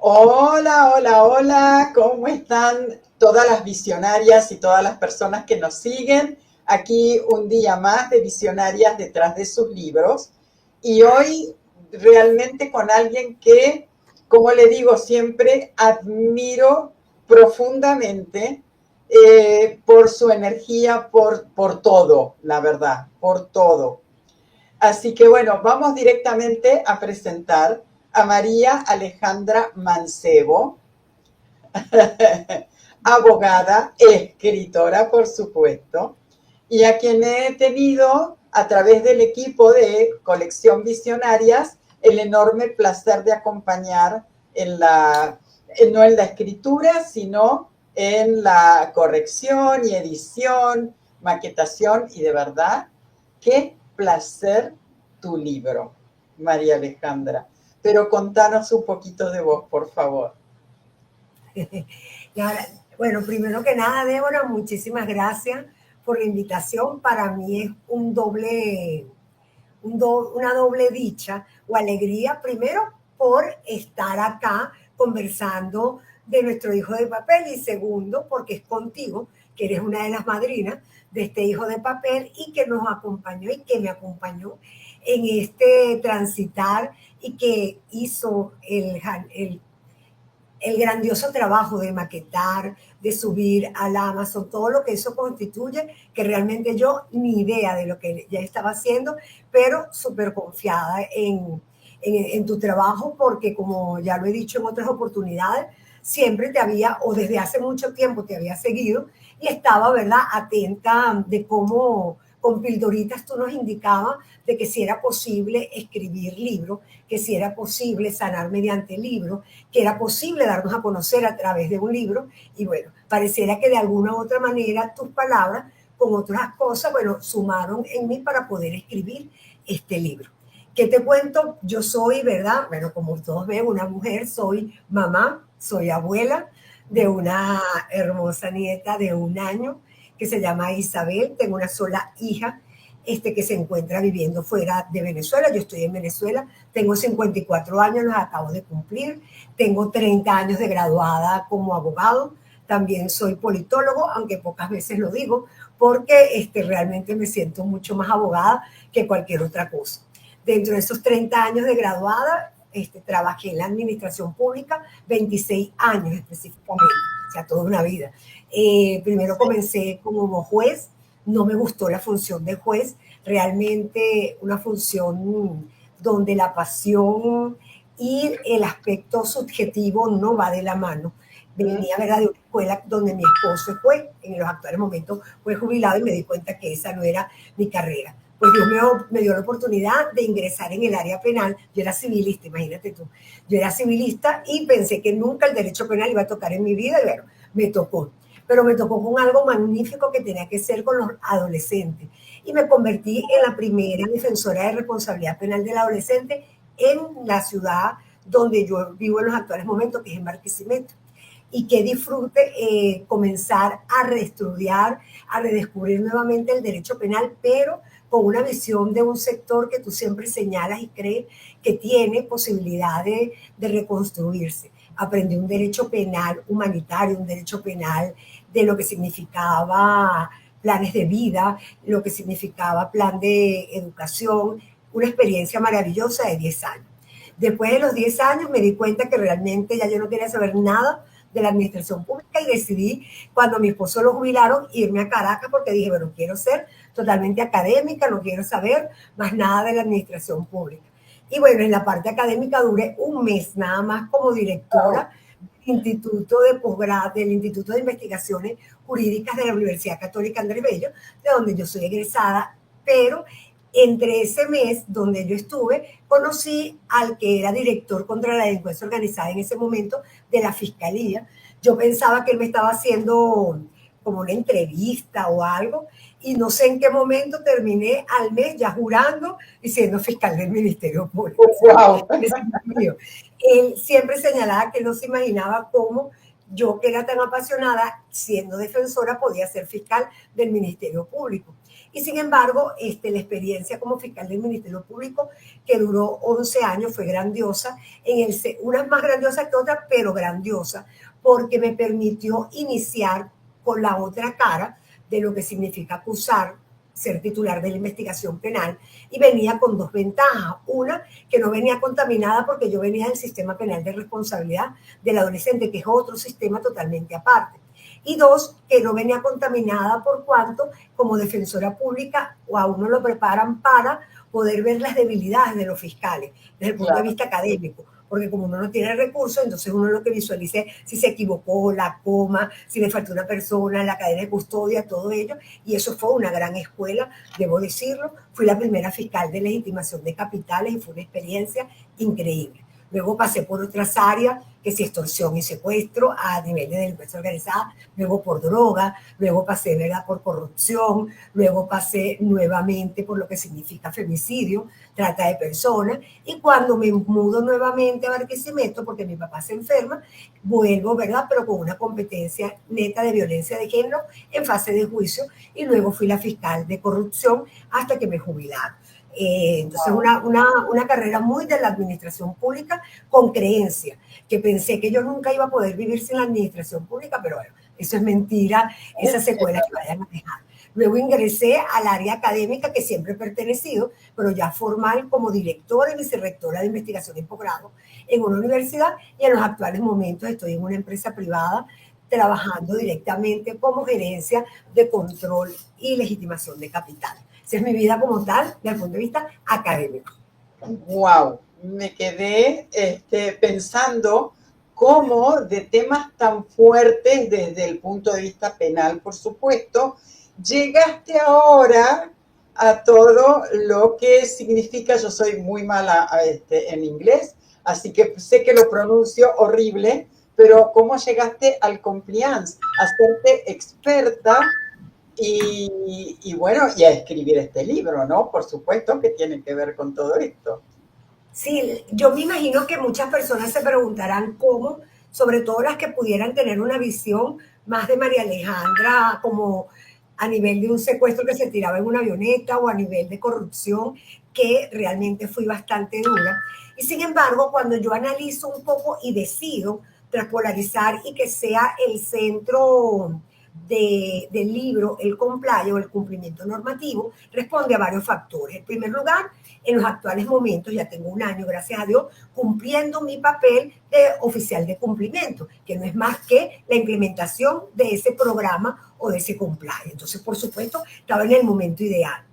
Hola, hola, hola, ¿cómo están todas las visionarias y todas las personas que nos siguen? Aquí un día más de visionarias detrás de sus libros y hoy realmente con alguien que, como le digo siempre, admiro profundamente por su energía, por todo, la verdad, por todo. Así que bueno, vamos directamente a presentar a María Alejandra Mancebo, abogada, escritora, por supuesto, y a quien he tenido a través del equipo de Colección Visionarias el enorme placer de acompañar no en la escritura, sino en la corrección y edición, maquetación, y de verdad, qué placer tu libro, María Alejandra. Pero contanos un poquito de vos, por favor. Y ahora, bueno, primero que nada, Débora, muchísimas gracias por la invitación. Para mí es una doble dicha o alegría, primero por estar acá conversando de nuestro hijo de papel y segundo porque es contigo, que eres una de las madrinas de este hijo de papel y que nos acompañó y que me acompañó en este transitar y que hizo el grandioso trabajo de maquetar, de subir al Amazon, todo lo que eso constituye, que realmente yo ni idea de lo que ya estaba haciendo, pero súper confiada en tu trabajo, porque como ya lo he dicho en otras oportunidades, siempre te había, o desde hace mucho tiempo te había seguido y estaba, ¿verdad?, atenta de cómo con pildoritas tú nos indicabas de que si era posible escribir libros, que si era posible sanar mediante libros, que era posible darnos a conocer a través de un libro. Y bueno, pareciera que de alguna u otra manera tus palabras, con otras cosas, bueno, sumaron en mí para poder escribir este libro. ¿Qué te cuento? Yo soy, ¿verdad? Bueno, como todos ven, una mujer, soy mamá, soy abuela de una hermosa nieta de 1 año que se llama Isabel. Tengo una sola hija que se encuentra viviendo fuera de Venezuela. Yo estoy en Venezuela, tengo 54 años, los acabo de cumplir, tengo 30 años de graduada como abogado, también soy politólogo, aunque pocas veces lo digo, porque realmente me siento mucho más abogada que cualquier otra cosa. Dentro de esos 30 años de graduada, trabajé en la administración pública 26 años específicamente, o sea, toda una vida. Primero Sí. comencé como juez, no me gustó la función de juez, realmente una función donde la pasión y el aspecto subjetivo no va de la mano. Venía, ¿verdad?, de una escuela donde mi esposo fue, en los actuales momentos fue jubilado y me di cuenta que esa no era mi carrera. Pues Dios me dio la oportunidad de ingresar en el área penal. Yo era civilista, imagínate tú. Yo era civilista y pensé que nunca el derecho penal iba a tocar en mi vida y bueno, me tocó. Pero me tocó con algo magnífico que tenía que ser con los adolescentes. Y me convertí en la primera defensora de responsabilidad penal del adolescente en la ciudad donde yo vivo en los actuales momentos, que es en Barquisimeto. Y que disfrute comenzar a reestudiar, a redescubrir nuevamente el derecho penal, pero con una visión de un sector que tú siempre señalas y crees que tiene posibilidades de reconstruirse. Aprendí un derecho penal humanitario, un derecho penal de lo que significaba planes de vida, lo que significaba plan de educación, una experiencia maravillosa de 10 años. Después de los 10 años me di cuenta que realmente ya yo no quería saber nada de la administración pública y decidí, cuando a mi esposo lo jubilaron, irme a Caracas porque dije, bueno, quiero ser totalmente académica, no quiero saber más nada de la administración pública. Y bueno, en la parte académica duré 1 mes nada más como Wow. directora del Instituto de Posgrado, del Instituto de Investigaciones Jurídicas de la Universidad Católica Andrés Bello, de donde yo soy egresada, pero entre ese mes donde yo estuve, conocí al que era director contra la delincuencia organizada en ese momento de la Fiscalía. Yo pensaba que él me estaba haciendo como una entrevista o algo, y no sé en qué momento terminé al mes ya jurando y siendo fiscal del Ministerio Público. O sea, Wow. mío. Él siempre señalaba que no se imaginaba cómo yo, que era tan apasionada, siendo defensora, podía ser fiscal del Ministerio Público. Y sin embargo, la experiencia como fiscal del Ministerio Público, que duró 11 años, fue grandiosa, una más grandiosa que otra, pero grandiosa, porque me permitió iniciar con la otra cara de lo que significa acusar, ser titular de la investigación penal, y venía con dos ventajas. Una, que no venía contaminada porque yo venía del sistema penal de responsabilidad del adolescente, que es otro sistema totalmente aparte. Y dos, que no venía contaminada por cuanto como defensora pública o a uno lo preparan para poder ver las debilidades de los fiscales desde el punto de vista académico, porque como uno no tiene recursos, entonces uno lo que visualiza es si se equivocó, la coma, si le faltó una persona, la cadena de custodia, todo ello, y eso fue una gran escuela, debo decirlo. Fui la primera fiscal de legitimación de capitales y fue una experiencia increíble. Luego pasé por otras áreas, que si extorsión y secuestro a nivel de delincuencia organizada, luego por droga, luego pasé, ¿verdad?, por corrupción, luego pasé nuevamente por lo que significa femicidio, trata de personas, y cuando me mudo nuevamente a Barquisimeto, porque mi papá se enferma, vuelvo, ¿verdad?, pero con una competencia neta de violencia de género en fase de juicio, y luego fui la fiscal de corrupción hasta que me jubilaron. Entonces, una carrera muy de la administración pública con creencia, que pensé que yo nunca iba a poder vivir sin la administración pública, pero bueno, eso es mentira, esas secuelas que vayan a dejar. Luego ingresé al área académica que siempre he pertenecido, pero ya formal como directora y vicerrectora de investigación y posgrado en una universidad, y en los actuales momentos estoy en una empresa privada trabajando directamente como gerencia de control y legitimación de capitales. Esa es mi vida como tal, desde el punto de vista académico. Wow, me quedé pensando cómo de temas tan fuertes desde el punto de vista penal, por supuesto, llegaste ahora a todo lo que significa, yo soy muy mala en inglés, así que sé que lo pronuncio horrible, pero cómo llegaste al compliance, a hacerte experta y bueno, y a escribir este libro, ¿no? Por supuesto que tiene que ver con todo esto. Sí, yo me imagino que muchas personas se preguntarán cómo, sobre todo las que pudieran tener una visión más de María Alejandra, como a nivel de un secuestro que se tiraba en una avioneta o a nivel de corrupción, que realmente fui bastante dura. Y sin embargo, cuando yo analizo un poco y decido transpolarizar y que sea el centro del libro, el compliance o el cumplimiento normativo, responde a varios factores. En primer lugar, en los actuales momentos, ya tengo un año, gracias a Dios, cumpliendo mi papel de oficial de cumplimiento, que no es más que la implementación de ese programa o de ese compliance. Entonces, por supuesto, estaba en el momento ideal.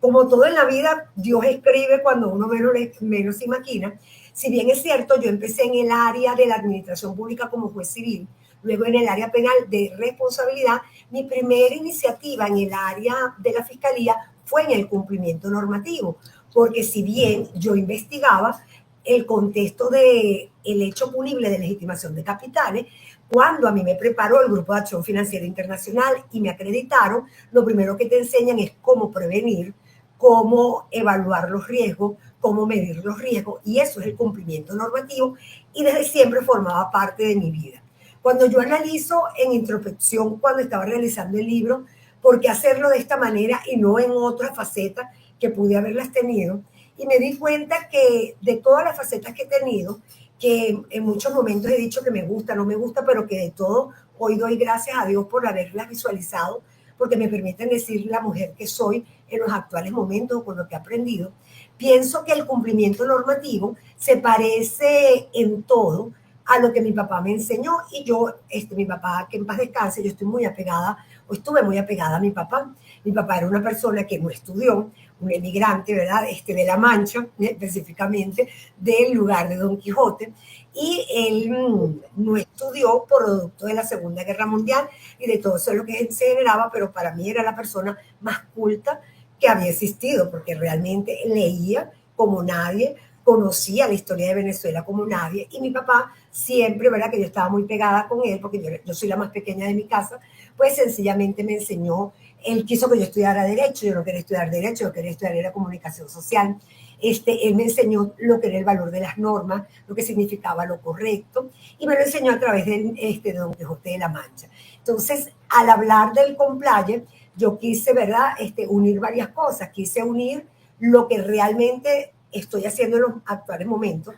Como todo en la vida, Dios escribe cuando uno menos se imagina. Si bien es cierto, yo empecé en el área de la administración pública como juez civil, luego en el área penal de responsabilidad, mi primera iniciativa en el área de la fiscalía fue en el cumplimiento normativo, porque si bien yo investigaba el contexto del hecho punible de legitimación de capitales, cuando a mí me preparó el Grupo de Acción Financiera Internacional y me acreditaron, lo primero que te enseñan es cómo prevenir, cómo evaluar los riesgos, cómo medir los riesgos, y eso es el cumplimiento normativo, y desde siempre formaba parte de mi vida. Cuando yo analizo en introspección, cuando estaba realizando el libro, ¿por qué hacerlo de esta manera y no en otras facetas que pude haberlas tenido? Y me di cuenta que de todas las facetas que he tenido, que en muchos momentos he dicho que me gusta, no me gusta, pero que de todo hoy doy gracias a Dios por haberlas visualizado, porque me permiten decir la mujer que soy en los actuales momentos con lo que he aprendido. Pienso que el cumplimiento normativo se parece en todo a lo que mi papá me enseñó, y yo, mi papá, que en paz descanse, yo estoy muy apegada, o estuve muy apegada a mi papá. Mi papá era una persona que no estudió, un emigrante, ¿verdad?, de La Mancha, específicamente del lugar de Don Quijote, y él no estudió por producto de la Segunda Guerra Mundial y de todo eso lo que se generaba, pero para mí era la persona más culta que había existido, porque realmente leía como nadie, conocía la historia de Venezuela como nadie, y mi papá siempre, ¿verdad?, que yo estaba muy pegada con él, porque yo soy la más pequeña de mi casa, pues sencillamente me enseñó. Él quiso que yo estudiara Derecho, yo no quería estudiar Derecho, yo quería estudiar era Comunicación Social. Él me enseñó lo que era el valor de las normas, lo que significaba lo correcto, y me lo enseñó a través de Don Quijote de la Mancha. Entonces, al hablar del compliance, yo quise, ¿verdad? Unir varias cosas, quise unir lo que realmente estoy haciendo en los actuales momentos,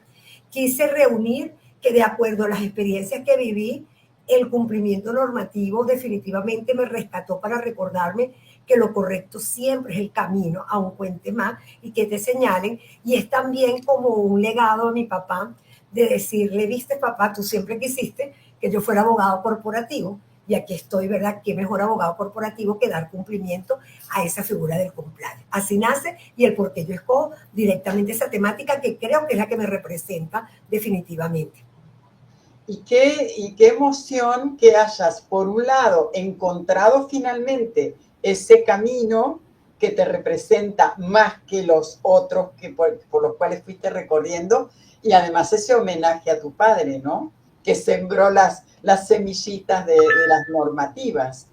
quise reunir que de acuerdo a las experiencias que viví, el cumplimiento normativo definitivamente me rescató para recordarme que lo correcto siempre es el camino, aun cuente más, y que te señalen. Y es también como un legado a mi papá de decirle, viste papá, tú siempre quisiste que yo fuera abogado corporativo, y aquí estoy, ¿verdad? Qué mejor abogado corporativo que dar cumplimiento a esa figura del compliance. Así nace, y el por qué yo escojo directamente esa temática que creo que es la que me representa definitivamente. Y qué emoción que hayas, por un lado, encontrado finalmente ese camino que te representa más que los otros que por los cuales fuiste recorriendo, y además ese homenaje a tu padre, ¿no? Que sembró las semillitas de las normativas.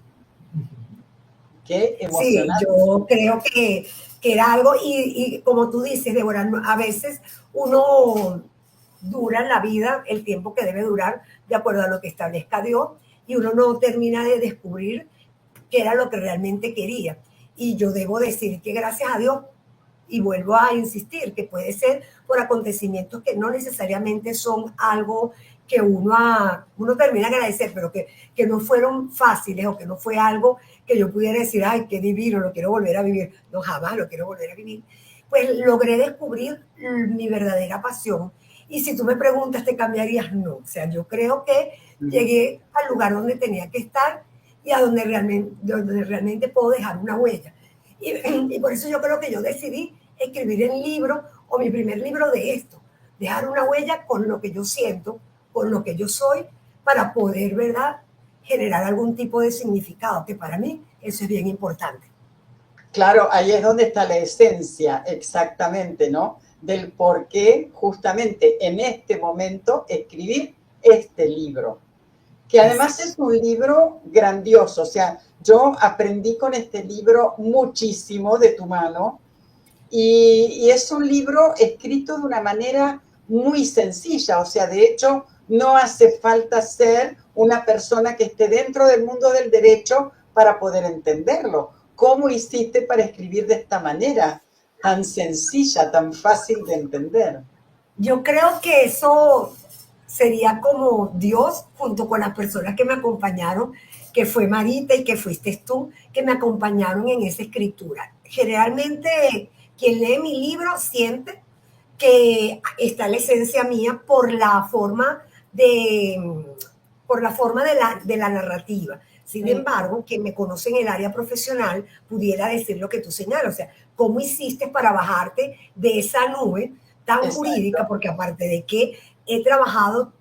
Qué Sí, emocionante. yo creo que era algo, y como tú dices, Débora, a veces uno dura en la vida el tiempo que debe durar de acuerdo a lo que establezca Dios, y uno no termina de descubrir qué era lo que realmente quería. Y yo debo decir que gracias a Dios, y vuelvo a insistir, que puede ser por acontecimientos que no necesariamente son algo que uno termina de agradecer, pero que no fueron fáciles, o que no fue algo que yo pudiera decir, ay, qué divino, lo quiero volver a vivir. No, jamás lo quiero volver a vivir. Pues logré descubrir mi verdadera pasión. Y si tú me preguntas, ¿te cambiarías? No. O sea, yo creo que llegué al lugar donde tenía que estar, y a donde realmente puedo dejar una huella. Y por eso yo creo que yo decidí escribir el libro, o mi primer libro, de esto, dejar una huella con lo que yo siento, con lo que yo soy, para poder, ¿verdad?, generar algún tipo de significado, que para mí eso es bien importante. Claro, ahí es donde está la esencia, exactamente, ¿no? Del por qué justamente en este momento escribir este libro, que además Exacto. es un libro grandioso. O sea, yo aprendí con este libro muchísimo de tu mano, y es un libro escrito de una manera muy sencilla. O sea, de hecho, no hace falta ser una persona que esté dentro del mundo del derecho para poder entenderlo. ¿Cómo hiciste para escribir de esta manera tan sencilla, tan fácil de entender? Yo creo que eso sería como Dios, junto con las personas que me acompañaron, que fue Marita y que fuiste tú, que me acompañaron en esa escritura. Generalmente, quien lee mi libro siente que está la esencia mía por la forma de la narrativa. Sin embargo, quien me conoce en el área profesional pudiera decir lo que tú señalas, o sea, ¿cómo hiciste para bajarte de esa nube tan jurídica? Exacto. Porque aparte de que he trabajado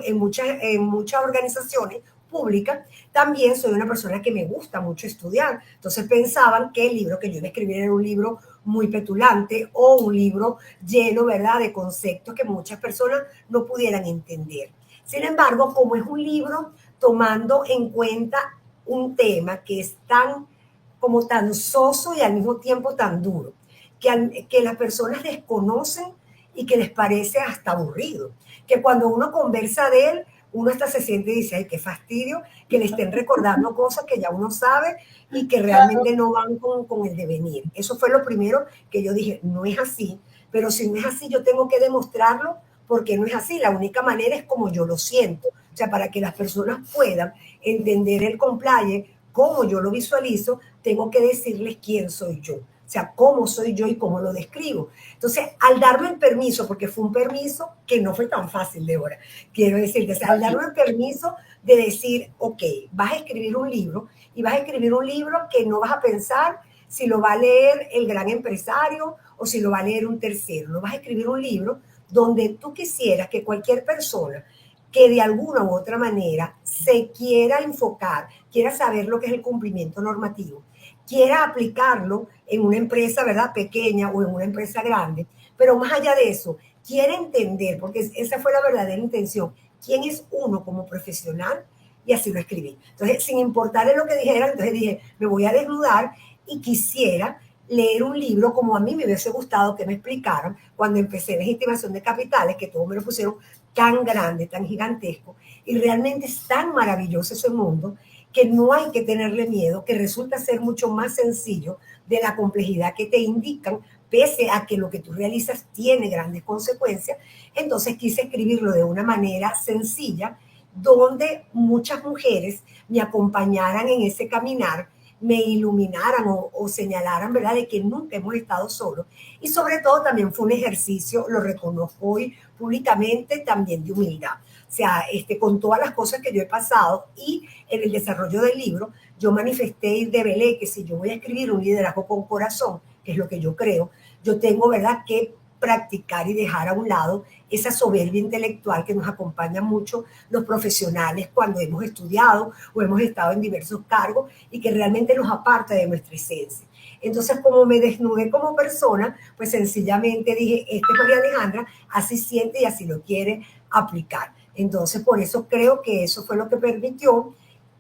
en muchas organizaciones públicas, también soy una persona que me gusta mucho estudiar. Entonces pensaban que el libro que yo iba a escribir era un libro muy petulante, o un libro lleno, ¿verdad?, de conceptos que muchas personas no pudieran entender. Sin embargo, como es un libro tomando en cuenta un tema que es tan soso y al mismo tiempo tan duro, que las personas desconocen y que les parece hasta aburrido, que cuando uno conversa de él, uno hasta se siente y dice, ay, qué fastidio que le estén recordando cosas que ya uno sabe y que Claro. realmente no van con el devenir. Eso fue lo primero que yo dije, no es así, pero si no es así, yo tengo que demostrarlo, porque no es así. La única manera es como yo lo siento. O sea, para que las personas puedan entender el compliance, como yo lo visualizo, tengo que decirles quién soy yo. O sea, cómo soy yo y cómo lo describo. Entonces, al darme el permiso, porque fue un permiso que no fue tan fácil, Débora, quiero decirte, o sea, al darme el permiso de decir, ok, vas a escribir un libro, y vas a escribir un libro que no vas a pensar si lo va a leer el gran empresario o si lo va a leer un tercero. No vas a escribir un libro donde tú quisieras que cualquier persona que de alguna u otra manera se quiera enfocar, quiera saber lo que es el cumplimiento normativo, quiera aplicarlo en una empresa, ¿verdad?, pequeña o en una empresa grande, pero más allá de eso, quiere entender, porque esa fue la verdadera intención, quién es uno como profesional, y así lo escribí. Entonces, sin importarle lo que dijeran, entonces dije, me voy a desnudar, y quisiera leer un libro como a mí me hubiese gustado que me explicaran cuando empecé legitimación de capitales, que todos me lo pusieron tan grande, tan gigantesco, y realmente es tan maravilloso ese mundo, que no hay que tenerle miedo, que resulta ser mucho más sencillo de la complejidad que te indican, pese a que lo que tú realizas tiene grandes consecuencias. Entonces quise escribirlo de una manera sencilla, donde muchas mujeres me acompañaran en ese caminar, me iluminaran o señalaran, ¿verdad?, de que nunca hemos estado solos. Y sobre todo también fue un ejercicio, lo reconozco hoy públicamente, también de humildad. O sea, con todas las cosas que yo he pasado y en el desarrollo del libro, yo manifesté y develé que si yo voy a escribir un liderazgo con corazón, que es lo que yo creo, yo tengo, ¿verdad?, que practicar y dejar a un lado esa soberbia intelectual que nos acompaña mucho los profesionales cuando hemos estudiado o hemos estado en diversos cargos y que realmente nos aparta de nuestra esencia. Entonces, como me desnudé como persona, pues sencillamente dije, esta es María Alejandra, así siente y así lo quiere aplicar. Entonces, por eso creo que eso fue lo que permitió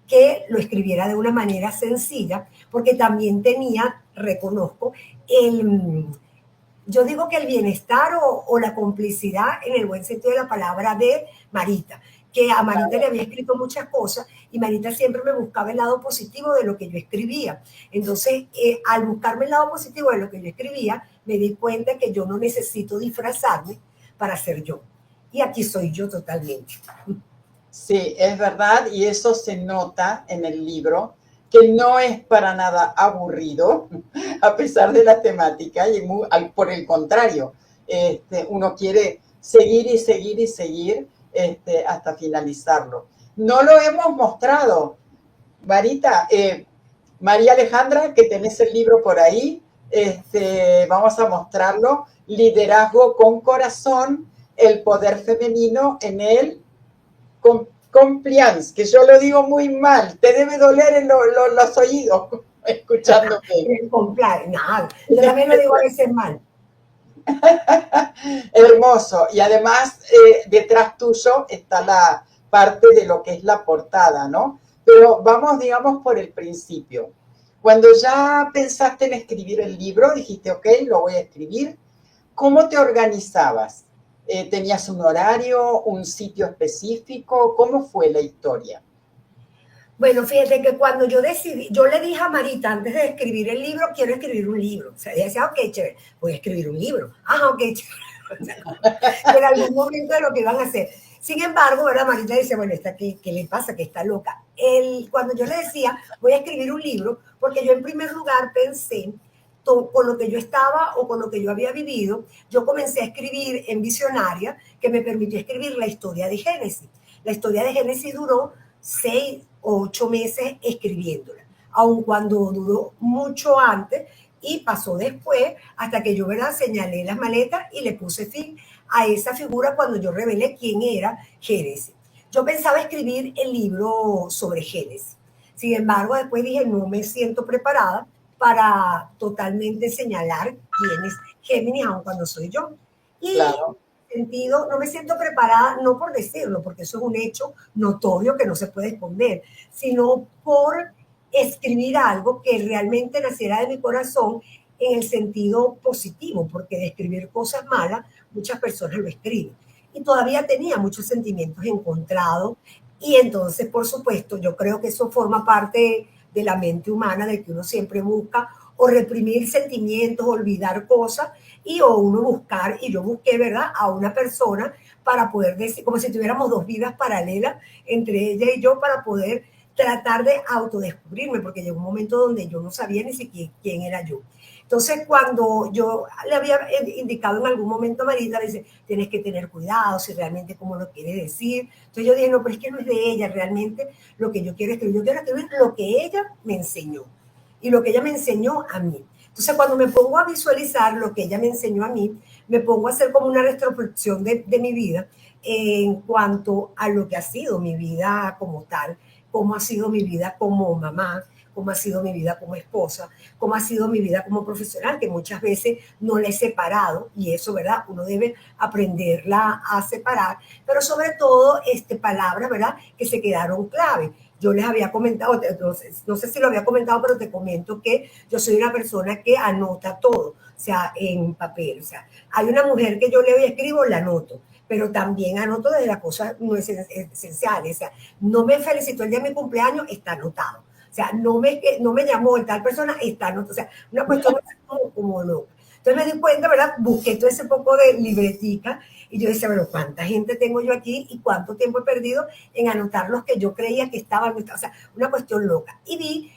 que lo escribiera de una manera sencilla, porque también tenía, reconozco, yo digo que el bienestar o la complicidad en el buen sentido de la palabra de Marita, que a Marita le había escrito muchas cosas y Marita siempre me buscaba el lado positivo de lo que yo escribía. Entonces, al buscarme el lado positivo de lo que yo escribía, me di cuenta que yo no necesito disfrazarme para ser yo. Y aquí soy yo totalmente. Sí, es verdad, y eso se nota en el libro, que no es para nada aburrido, a pesar de la temática, y por el contrario, uno quiere seguir y seguir y seguir hasta finalizarlo. No lo hemos mostrado, Marita. María Alejandra, que tenés el libro por ahí, vamos a mostrarlo, Liderazgo con Corazón, el poder femenino en el compliance, que yo lo digo muy mal, te debe doler en los oídos escuchándome. Nada, yo también lo digo a veces mal. Hermoso, y además detrás tuyo está la parte de lo que es la portada, ¿no? Pero vamos, digamos, por el principio. Cuando ya pensaste en escribir el libro, dijiste, ok, lo voy a escribir, ¿cómo te organizabas? ¿Tenías un horario, un sitio específico? ¿Cómo fue la historia? Bueno, fíjate que cuando yo decidí, yo le dije a Marita antes de escribir el libro, quiero escribir un libro. O sea, ella decía, ok, chévere, voy a escribir un libro. Ajá, ok, chévere. En algún momento de lo que iban a hacer. Sin embargo, ¿verdad? Marita dice, bueno, ¿qué le pasa? Que está loca. Cuando yo le decía, voy a escribir un libro, porque yo en primer lugar pensé, con lo que yo estaba o con lo que yo había vivido, yo comencé a escribir en Visionaria, que me permitió escribir la historia de Génesis. La historia de Génesis duró 6 o 8 meses escribiéndola, aun cuando duró mucho antes y pasó después hasta que yo, ¿verdad?, señalé las maletas y le puse fin a esa figura cuando yo revelé quién era Génesis. Yo pensaba escribir el libro sobre Génesis. Sin embargo, después dije, no me siento preparada para totalmente señalar quién es Géminis, aun cuando soy yo. Y claro. sentido, no me siento preparada, no por decirlo, porque eso es un hecho notorio que no se puede esconder, sino por escribir algo que realmente naciera de mi corazón en el sentido positivo, porque de escribir cosas malas, muchas personas lo escriben. Y todavía tenía muchos sentimientos encontrados. Y entonces, por supuesto, yo creo que eso forma parte de la mente humana, de que uno siempre busca o reprimir sentimientos, olvidar cosas, y o uno buscar, y yo busqué, ¿verdad?, a una persona para poder decir, como si tuviéramos dos vidas paralelas entre ella y yo, para poder tratar de autodescubrirme, porque llegó un momento donde yo no sabía ni siquiera quién era yo. Entonces, cuando yo le había indicado en algún momento a Marita, le dice, tienes que tener cuidado si realmente cómo lo quiere decir. Entonces yo dije, no, pero es que no es de ella realmente lo que yo quiero escribir lo que ella me enseñó y lo que ella me enseñó a mí. Entonces, cuando me pongo a visualizar lo que ella me enseñó a mí, me pongo a hacer como una retrospección de mi vida en cuanto a lo que ha sido mi vida como tal, cómo ha sido mi vida como mamá, cómo ha sido mi vida como esposa, cómo ha sido mi vida como profesional, que muchas veces no la he separado, y eso, ¿verdad? Uno debe aprenderla a separar, pero sobre todo palabras, ¿verdad?, que se quedaron clave. Yo les había comentado, no sé si lo había comentado, pero te comento que yo soy una persona que anota todo, o sea, en papel. O sea, hay una mujer que yo leo y escribo, la anoto. pero también anoto desde las cosas no esenciales. O sea, no me felicitó el día de mi cumpleaños, está anotado. O sea, no me llamó tal persona, está anotado. O sea, una cuestión como loca. Entonces me di cuenta, ¿verdad? Busqué todo ese poco de libretica y yo decía, bueno, ¿cuánta gente tengo yo aquí y cuánto tiempo he perdido en anotar los que yo creía que estaban? O sea, una cuestión loca. Y vi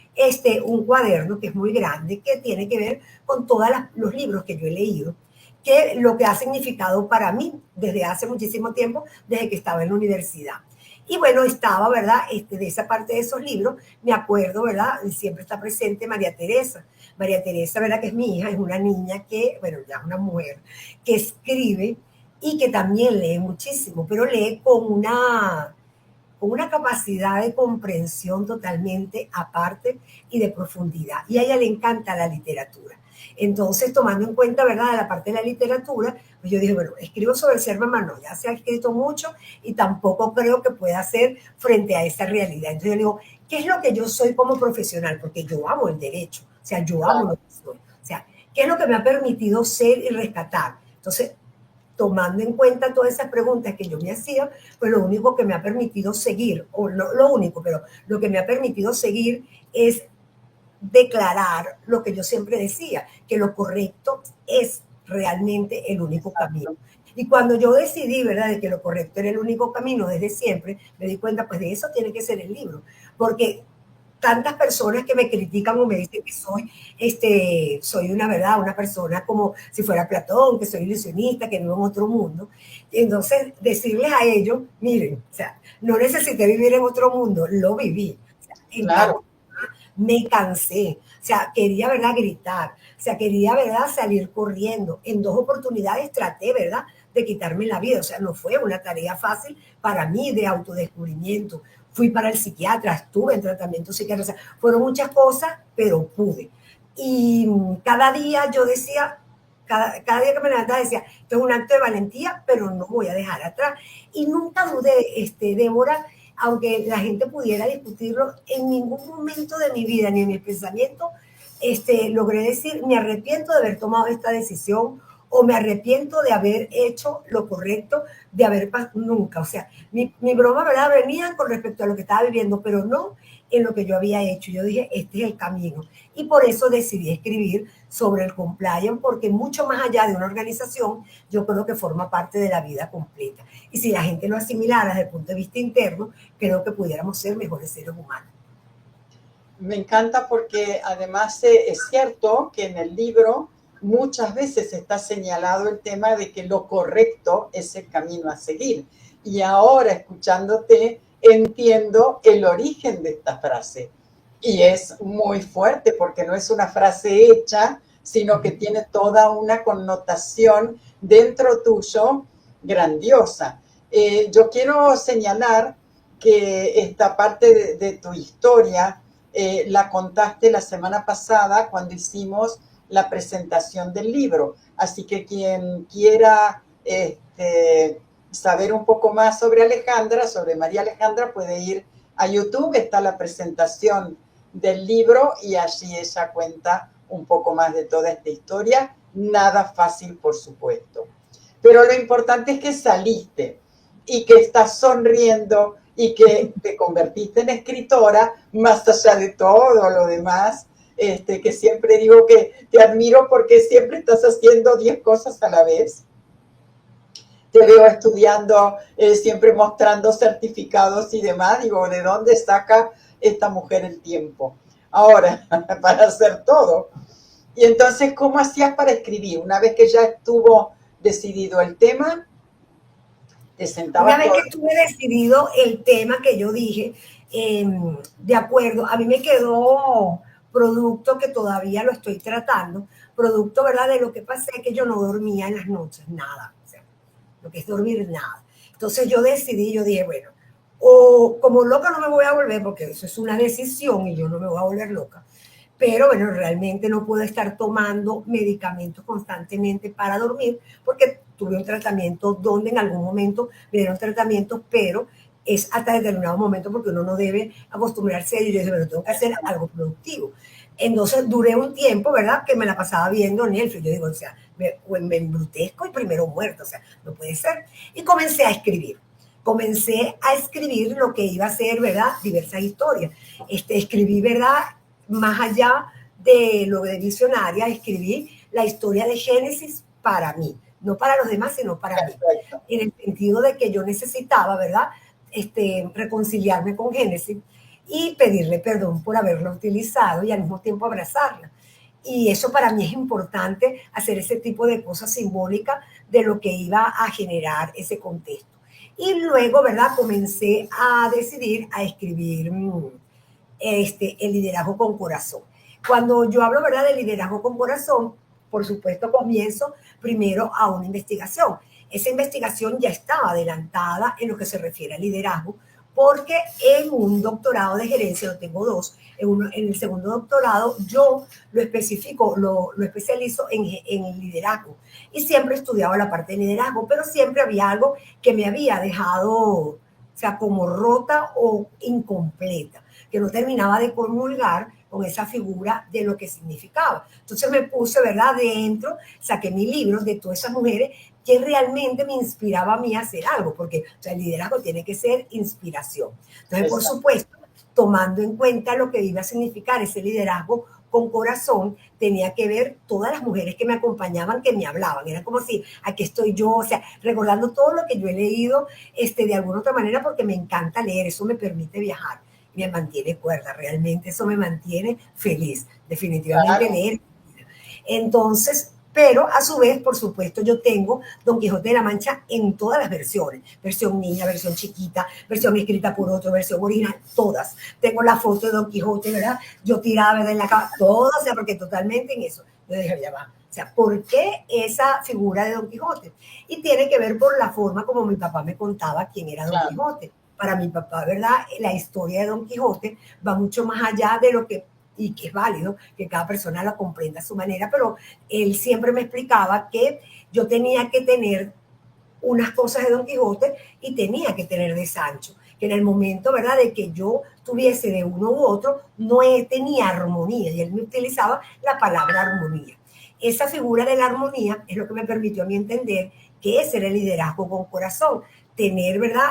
un cuaderno que es muy grande, que tiene que ver con todos los libros que yo he leído, que lo que ha significado para mí desde hace muchísimo tiempo, desde que estaba en la universidad. Y bueno, estaba, ¿verdad? De esa parte de esos libros, me acuerdo, ¿verdad? Siempre está presente María Teresa. María Teresa, ¿verdad? Que es mi hija, es una niña que, bueno, ya es una mujer, que escribe y que también lee muchísimo, pero lee con una capacidad de comprensión totalmente aparte y de profundidad. Y a ella le encanta la literatura. Entonces, tomando en cuenta, ¿verdad?, la parte de la literatura, pues yo dije, bueno, escribo sobre el ser mamá, no, ya se ha escrito mucho y tampoco creo que pueda hacer frente a esa realidad. Entonces yo digo, ¿qué es lo que yo soy como profesional? Porque yo amo el derecho, o sea, yo amo lo que soy. O sea, ¿qué es lo que me ha permitido ser y rescatar? Entonces, tomando en cuenta todas esas preguntas que yo me hacía, pues lo único que me ha permitido seguir, o no lo único, pero lo que me ha permitido seguir es declarar lo que yo siempre decía, que lo correcto es realmente el único camino. Y cuando yo decidí, ¿verdad?, de que lo correcto era el único camino desde siempre, me di cuenta, pues de eso tiene que ser el libro, porque tantas personas que me critican o me dicen que soy una verdad, una persona como si fuera Platón, que soy ilusionista, que vivo en otro mundo. Y entonces decirles a ellos, miren, o sea, no necesité vivir en otro mundo, lo viví. O sea, Claro. me cansé, o sea, quería, ¿verdad?, gritar, o sea, quería, ¿verdad?, salir corriendo. En 2 oportunidades traté, ¿verdad?, de quitarme la vida, o sea, no fue una tarea fácil para mí de autodescubrimiento. Fui para el psiquiatra, estuve en tratamiento psiquiátrico, o sea, fueron muchas cosas, pero pude. Y cada día yo decía, cada día que me levantaba decía, esto es un acto de valentía, pero no voy a dejar atrás. Y nunca dudé, Débora, aunque la gente pudiera discutirlo, en ningún momento de mi vida ni en mi pensamiento logré decir, me arrepiento de haber tomado esta decisión o me arrepiento de haber hecho lo correcto, de haber nunca. O sea, mi broma, ¿verdad?, venía con respecto a lo que estaba viviendo, pero no en lo que yo había hecho. Yo dije, este es el camino. Y por eso decidí escribir sobre el compliance, porque mucho más allá de una organización, yo creo que forma parte de la vida completa. Y si la gente lo asimilara desde el punto de vista interno, creo que pudiéramos ser mejores seres humanos. Me encanta porque además es cierto que en el libro muchas veces está señalado el tema de que lo correcto es el camino a seguir. Y ahora, escuchándote, entiendo el origen de esta frase. Y es muy fuerte porque no es una frase hecha, sino que tiene toda una connotación dentro tuyo grandiosa. Yo quiero señalar que esta parte de tu historia la contaste la semana pasada cuando hicimos la presentación del libro. Así que quien quiera saber un poco más sobre Alejandra, sobre María Alejandra, puede ir a YouTube, está la presentación del libro y allí ella cuenta un poco más de toda esta historia. Nada fácil, por supuesto. Pero lo importante es que saliste y que estás sonriendo y que te convertiste en escritora, más allá de todo lo demás, que siempre digo que te admiro porque siempre estás haciendo 10 cosas a la vez. Te veo estudiando, siempre mostrando certificados y demás. Digo, ¿de dónde saca esta mujer el tiempo? Ahora, para hacer todo. Y entonces, ¿cómo hacías para escribir? Una vez que ya estuvo decidido el tema, te sentabas. Una vez que tuve decidido el tema que yo dije, de acuerdo, a mí me quedó producto que todavía lo estoy tratando, producto, ¿verdad?, de lo que pasé, que yo no dormía en las noches, nada, o sea, lo que es dormir, nada. Entonces yo decidí, yo dije, bueno, o como loca no me voy a volver, porque eso es una decisión y yo no me voy a volver loca, pero bueno, realmente no puedo estar tomando medicamentos constantemente para dormir, porque tuve un tratamiento donde en algún momento me dieron tratamientos, pero es hasta determinado momento porque uno no debe acostumbrarse a ello. Yo dije, pero tengo que hacer algo productivo. Entonces duré un tiempo, ¿verdad? Que me la pasaba viendo Netflix. Yo digo, o sea, me embrutezco y primero muerto, o sea, no puede ser. Y comencé a escribir. Comencé a escribir lo que iba a ser, ¿verdad? Diversas historias. Escribí, ¿verdad? Más allá de lo de visionaria, escribí la historia de Génesis para mí, no para los demás, sino para mí. Perfecto. En el sentido de que yo necesitaba, ¿verdad? Reconciliarme con Génesis y pedirle perdón por haberla utilizado y al mismo tiempo abrazarla. Y eso para mí es importante, hacer ese tipo de cosas simbólicas de lo que iba a generar ese contexto. Y luego, ¿verdad? Comencé a decidir a escribir el liderazgo con corazón. Cuando yo hablo, ¿verdad?, de liderazgo con corazón, por supuesto comienzo primero a una investigación. Esa investigación ya estaba adelantada en lo que se refiere al liderazgo, porque en un doctorado de gerencia, yo tengo dos, en el segundo doctorado yo lo especifico, lo especializo en el liderazgo. Y siempre estudiaba la parte de liderazgo, pero siempre había algo que me había dejado, o sea, como rota o incompleta, que no terminaba de comulgar con esa figura de lo que significaba. Entonces me puse, ¿verdad?, dentro, saqué mis libros de todas esas mujeres que realmente me inspiraba a mí a hacer algo, porque o sea, el liderazgo tiene que ser inspiración. Entonces, por supuesto, tomando en cuenta lo que iba a significar ese liderazgo con corazón, tenía que ver todas las mujeres que me acompañaban, que me hablaban. Era como si, aquí estoy yo, o sea, recordando todo lo que yo he leído de alguna otra manera, porque me encanta leer, eso me permite viajar, me mantiene cuerda, realmente eso me mantiene feliz, definitivamente Claro. leer. Entonces, pero a su vez, por supuesto, yo tengo Don Quijote de la Mancha en todas las versiones, versión niña, versión chiquita, versión escrita por otro, versión original, todas. Tengo la foto de Don Quijote, ¿verdad? Yo tiraba, ¿verdad?, en la cama, todo, o sea, porque totalmente en eso. Yo dije, ya va, o sea, ¿por qué esa figura de Don Quijote? Y tiene que ver por la forma como mi papá me contaba quién era Don Claro. Quijote. Para mi papá, ¿verdad?, la historia de Don Quijote va mucho más allá de lo que, y que es válido que cada persona la comprenda a su manera, pero él siempre me explicaba que yo tenía que tener unas cosas de Don Quijote y tenía que tener de Sancho, que en el momento, ¿verdad?, de que yo tuviese de uno u otro, no tenía armonía, y él me utilizaba la palabra armonía. Esa figura de la armonía es lo que me permitió a mí entender que ese era el liderazgo con corazón, tener, ¿verdad?,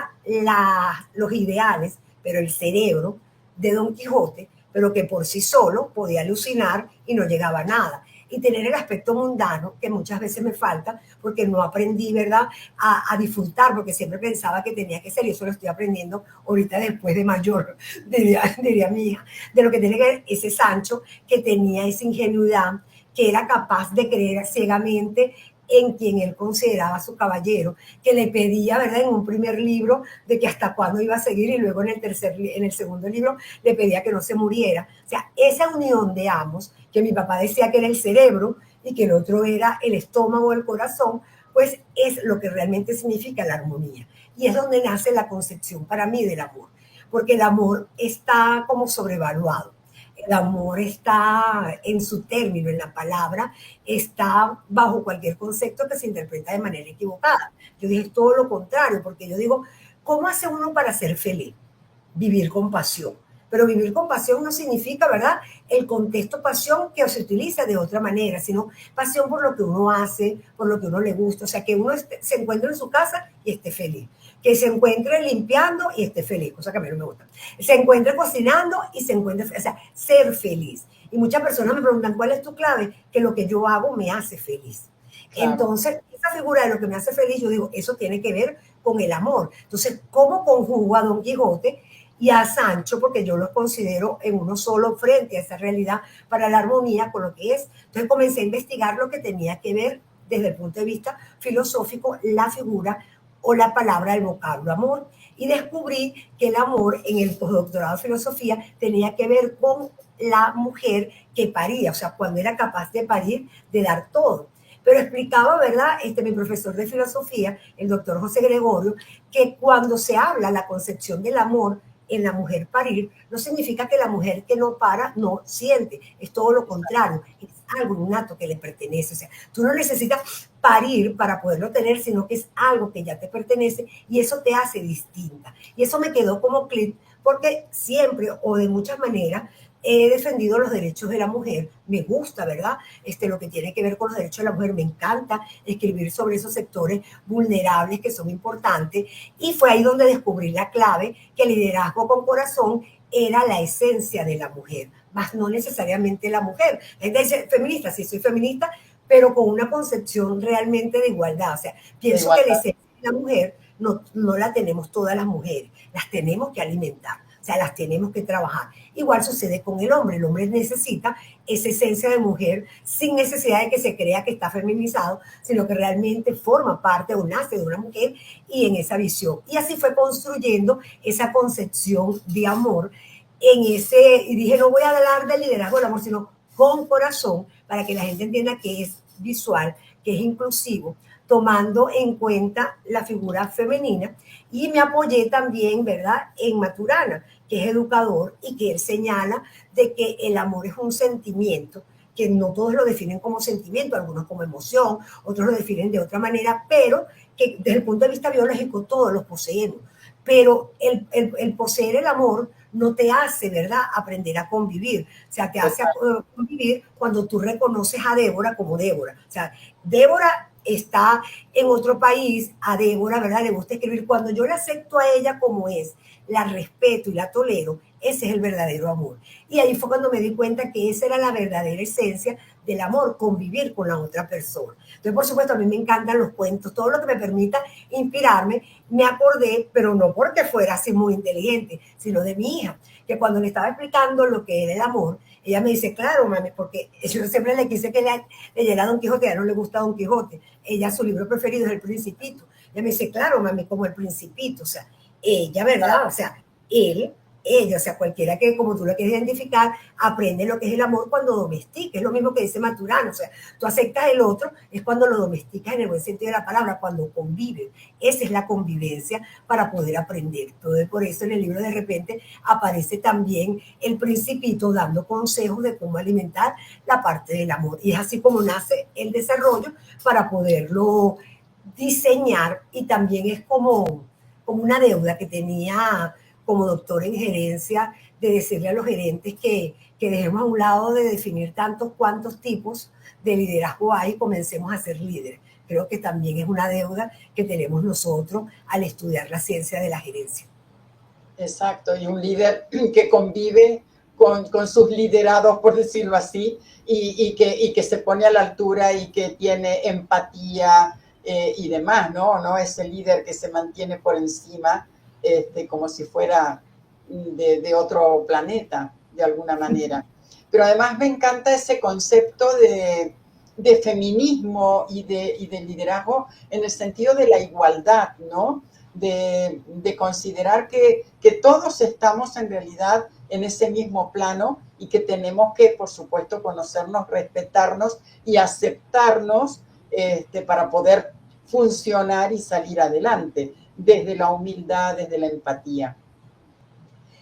los ideales, pero el cerebro de Don Quijote, pero que por sí solo podía alucinar y no llegaba a nada. Y tener el aspecto mundano, que muchas veces me falta, porque no aprendí, ¿verdad?, a disfrutar, porque siempre pensaba que tenía que ser, y eso lo estoy aprendiendo ahorita después de mayor, diría mi hija, de lo que tiene que ver ese Sancho, que tenía esa ingenuidad, que era capaz de creer ciegamente en quien él consideraba su caballero, que le pedía, ¿verdad?, en un primer libro de que hasta cuándo iba a seguir, y luego en el segundo libro le pedía que no se muriera. O sea, esa unión de ambos, que mi papá decía que era el cerebro y que el otro era el estómago o el corazón, pues es lo que realmente significa la armonía. Y es donde nace la concepción para mí del amor, porque el amor está como sobrevaluado. El amor está en su término, en la palabra, está bajo cualquier concepto que se interpreta de manera equivocada. Yo dije todo lo contrario, porque yo digo, ¿cómo hace uno para ser feliz? Vivir con pasión. Pero vivir con pasión no significa, ¿verdad?, el contexto pasión que se utiliza de otra manera, sino pasión por lo que uno hace, por lo que uno le gusta. O sea, que uno se encuentre en su casa y esté feliz. Que se encuentre limpiando y esté feliz, cosa que a mí no me gusta. Se encuentre cocinando y se encuentre, o sea, ser feliz. Y muchas personas me preguntan, ¿cuál es tu clave? Que lo que yo hago me hace feliz. Claro. Entonces, esa figura de lo que me hace feliz, yo digo, eso tiene que ver con el amor. Entonces, ¿cómo conjugo a Don Quijote y a Sancho? Porque yo los considero en uno solo frente a esa realidad para la armonía con lo que es. Entonces, comencé a investigar lo que tenía que ver desde el punto de vista filosófico, la figura o la palabra del vocablo amor. Y descubrí que el amor en el postdoctorado de filosofía tenía que ver con la mujer que paría, o sea, cuando era capaz de parir, de dar todo. Pero explicaba, ¿verdad?, mi profesor de filosofía, el doctor José Gregorio, que cuando se habla la concepción del amor en la mujer parir, no significa que la mujer que no para no siente, es todo lo contrario, es algo innato que le pertenece. O sea, tú no necesitas parir para poderlo tener, sino que es algo que ya te pertenece y eso te hace distinta. Y eso me quedó como clip porque siempre o de muchas maneras he defendido los derechos de la mujer, me gusta, ¿verdad? Lo que tiene que ver con los derechos de la mujer, me encanta escribir sobre esos sectores vulnerables que son importantes y fue ahí donde descubrí la clave que el liderazgo con corazón era la esencia de la mujer, más no necesariamente la mujer. La gente dice feminista, sí soy feminista, pero con una concepción realmente de igualdad. O sea, pienso que la esencia de la mujer no la tenemos todas las mujeres, las tenemos que alimentar. O sea, las tenemos que trabajar. Igual sucede con el hombre necesita esa esencia de mujer sin necesidad de que se crea que está feminizado, sino que realmente forma parte o nace de una mujer y en esa visión. Y así fue construyendo esa concepción de amor y dije, no voy a hablar del liderazgo del amor, sino con corazón, para que la gente entienda que es visual, que es inclusivo, tomando en cuenta la figura femenina, y me apoyé también, ¿verdad?, en Maturana, que es educador y que él señala de que el amor es un sentimiento, que no todos lo definen como sentimiento, algunos como emoción, otros lo definen de otra manera, pero que desde el punto de vista biológico todos los poseemos. Pero el poseer el amor no te hace, ¿verdad?, aprender a convivir. O sea, te hace convivir cuando tú reconoces a Débora como Débora. O sea, Débora está en otro país, a Débora, ¿verdad?, le gusta escribir. Cuando yo la acepto a ella como es, la respeto y la tolero, ese es el verdadero amor. Y ahí fue cuando me di cuenta que esa era la verdadera esencia del amor, convivir con la otra persona. Entonces, por supuesto, a mí me encantan los cuentos, todo lo que me permita inspirarme. Me acordé, pero no porque fuera así muy inteligente, sino de mi hija, que cuando le estaba explicando lo que era el amor, ella me dice, claro, mami, porque yo siempre le quise que leyera Don Quijote, a ella no le gusta Don Quijote, ella su libro preferido es El Principito. Ella me dice, claro, mami, como El Principito, o sea, ella, ¿verdad? O sea, ella, o sea, cualquiera que, como tú lo quieres identificar, aprende lo que es el amor cuando domestica. Es lo mismo que dice Maturana, o sea, tú aceptas el otro, es cuando lo domesticas en el buen sentido de la palabra, cuando conviven. Esa es la convivencia para poder aprender. Entonces, por eso en el libro de repente aparece también el Principito dando consejos de cómo alimentar la parte del amor. Y es así como nace el desarrollo para poderlo diseñar, y también es como una deuda que tenía como doctor en gerencia, de decirle a los gerentes que dejemos a un lado de definir tantos cuantos tipos de liderazgo hay y comencemos a ser líderes. Creo que también es una deuda que tenemos nosotros al estudiar la ciencia de la gerencia. Exacto, y un líder que convive con sus liderados, por decirlo así, y que se pone a la altura y que tiene empatía y demás, ¿no? No es el líder que se mantiene por encima, como si fuera de otro planeta, de alguna manera. Pero además me encanta ese concepto de feminismo y de liderazgo en el sentido de la igualdad, ¿no? De considerar que todos estamos en realidad en ese mismo plano y que tenemos que, por supuesto, conocernos, respetarnos y aceptarnos para poder funcionar y salir adelante desde la humildad, desde la empatía.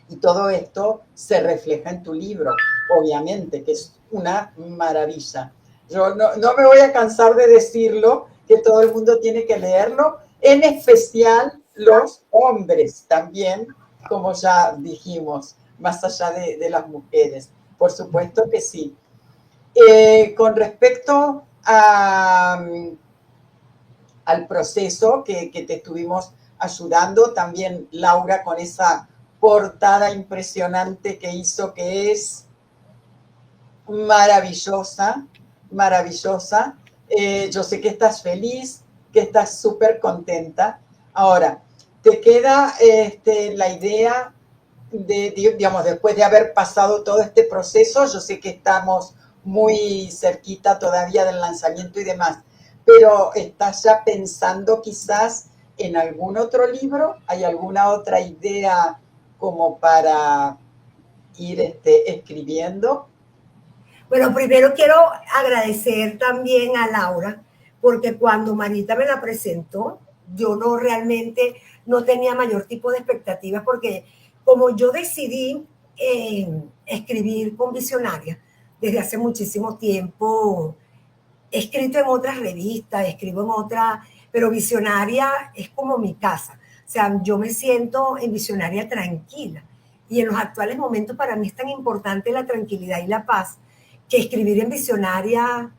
Y todo esto se refleja en tu libro, obviamente, que es una maravilla. Yo no me voy a cansar de decirlo, que todo el mundo tiene que leerlo, en especial los hombres también, como ya dijimos, más allá de las mujeres. Por supuesto que sí. Con respecto al proceso que te estuvimos ayudando, también Laura con esa portada impresionante que hizo, que es maravillosa, maravillosa. Yo sé que estás feliz, que estás súper contenta. Ahora, te queda la idea digamos, después de haber pasado todo este proceso, yo sé que estamos muy cerquita todavía del lanzamiento y demás, pero ¿estás ya pensando quizás en algún otro libro? ¿Hay alguna otra idea como para ir escribiendo? Bueno, primero quiero agradecer también a Laura, porque cuando Marita me la presentó, yo realmente no tenía mayor tipo de expectativas, porque como yo decidí escribir con Visionaria desde hace muchísimo tiempo, he escrito en otras revistas, escribo en otras, pero Visionaria es como mi casa. O sea, yo me siento en Visionaria tranquila. Y en los actuales momentos para mí es tan importante la tranquilidad y la paz que escribir en Visionaria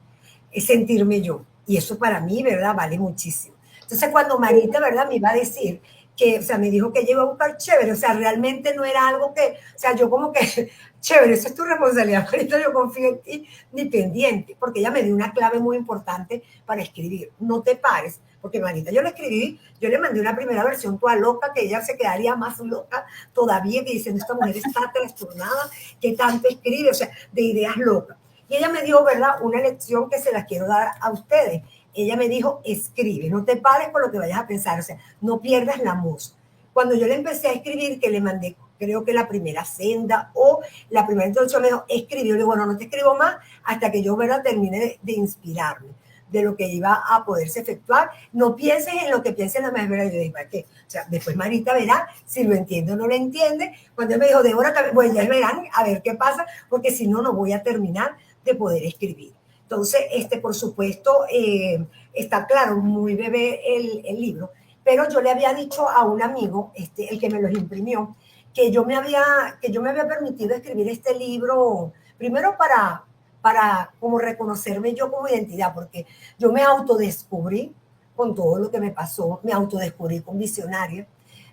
es sentirme yo. Y eso para mí, ¿verdad? Vale muchísimo. Entonces, cuando Marita, ¿verdad? Me iba a decir que, o sea, me dijo que ella iba a buscar chévere, o sea, realmente no era algo que, o sea, yo como que, chévere, eso es tu responsabilidad, Marita, yo confío en ti, ni pendiente, porque ella me dio una clave muy importante para escribir. No te pares, porque Marita, yo le escribí, yo le mandé una primera versión toda loca, que ella se quedaría más loca todavía, que diciendo, esta mujer está trastornada, que tanto escribe, o sea, de ideas locas. Y ella me dio, ¿verdad?, una lección que se la quiero dar a ustedes. Ella me dijo, escribe, no te pares con lo que vayas a pensar, o sea, no pierdas la musa. Cuando yo le empecé a escribir, que le mandé, creo que la primera senda o la primera introducción, me dijo, escribió, le digo, bueno, no te escribo más hasta que yo, ¿verdad?, termine de inspirarme de lo que iba a poderse efectuar. No pienses en lo que piensen las más, ¿verdad? Yo dije, ¿para qué? O sea, después Marita verá si lo entiende o no lo entiende. Cuando él me dijo, Débora, bueno, ya verán a ver qué pasa, porque si no, no voy a terminar de poder escribir. Entonces, por supuesto, está claro, muy bebé el libro, pero yo le había dicho a un amigo, el que me los imprimió, que yo me había permitido escribir este libro, primero para como reconocerme yo como identidad, porque yo me autodescubrí con todo lo que me pasó, me autodescubrí con Visionaria,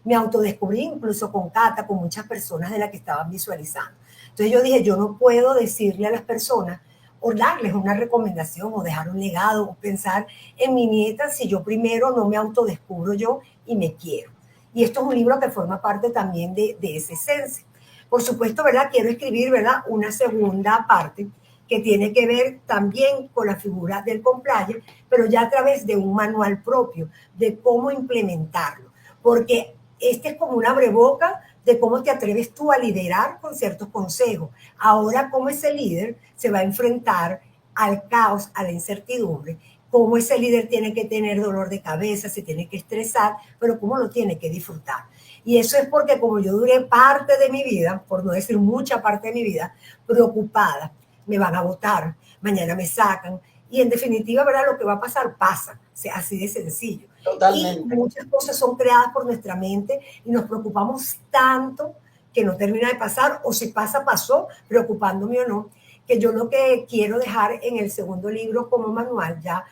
me autodescubrí incluso con Cata, con muchas personas de las que estaban visualizando. Entonces yo dije, yo no puedo decirle a las personas o darles una recomendación o dejar un legado o pensar en mi nieta si yo primero no me autodescubro yo y me quiero. Y esto es un libro que forma parte también de esa esencia. Por supuesto, ¿verdad? Quiero escribir, ¿verdad?, una segunda parte que tiene que ver también con la figura del compliance, pero ya a través de un manual propio de cómo implementarlo. Porque es como un abreboca de cómo te atreves tú a liderar con ciertos consejos. Ahora, cómo ese líder se va a enfrentar al caos, a la incertidumbre, cómo ese líder tiene que tener dolor de cabeza, se tiene que estresar, pero cómo lo tiene que disfrutar. Y eso es porque como yo duré parte de mi vida, por no decir mucha parte de mi vida, preocupada, me van a votar, mañana me sacan, y en definitiva, ¿verdad? Lo que va a pasar, pasa, o sea, así de sencillo. Totalmente. Y muchas cosas son creadas por nuestra mente y nos preocupamos tanto que no termina de pasar, o si pasa, pasó, preocupándome o no, que yo lo que quiero dejar en el segundo libro como manual, ya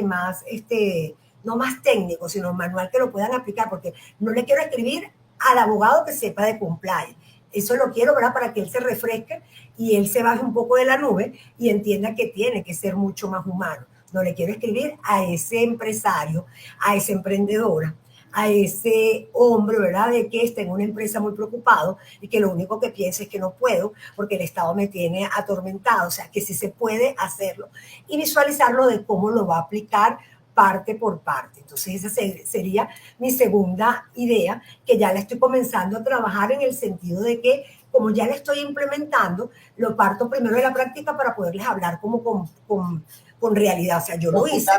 más, no más técnico, sino un manual que lo puedan aplicar, porque no le quiero escribir al abogado que sepa de compliance. Eso lo quiero, ¿verdad?, para que él se refresque y él se baje un poco de la nube y entienda que tiene que ser mucho más humano. No le quiero escribir a ese empresario, a esa emprendedora, a ese hombre, ¿verdad?, de que está en una empresa muy preocupado y que lo único que piensa es que no puedo porque el Estado me tiene atormentado. O sea, que sí se puede hacerlo y visualizarlo de cómo lo va a aplicar parte por parte. Entonces esa sería mi segunda idea, que ya la estoy comenzando a trabajar en el sentido de que como ya la estoy implementando, lo parto primero de la práctica para poderles hablar como con realidad. O sea, yo lo hice,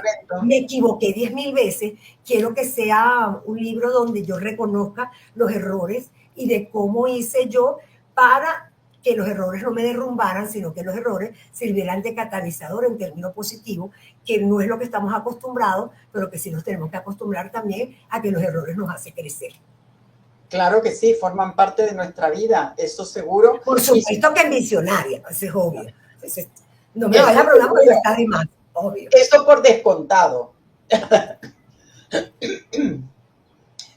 me equivoqué 10,000 veces, quiero que sea un libro donde yo reconozca los errores y de cómo hice yo para que los errores no me derrumbaran, sino que los errores sirvieran de catalizador en términos positivos, que no es lo que estamos acostumbrados, pero que sí nos tenemos que acostumbrar también a que los errores nos hacen crecer. Claro que sí, forman parte de nuestra vida, eso seguro. Por supuesto que en Visionaria, eso es obvio. Entonces, no me vaya a hablar porque está de más, obvio. Eso por descontado.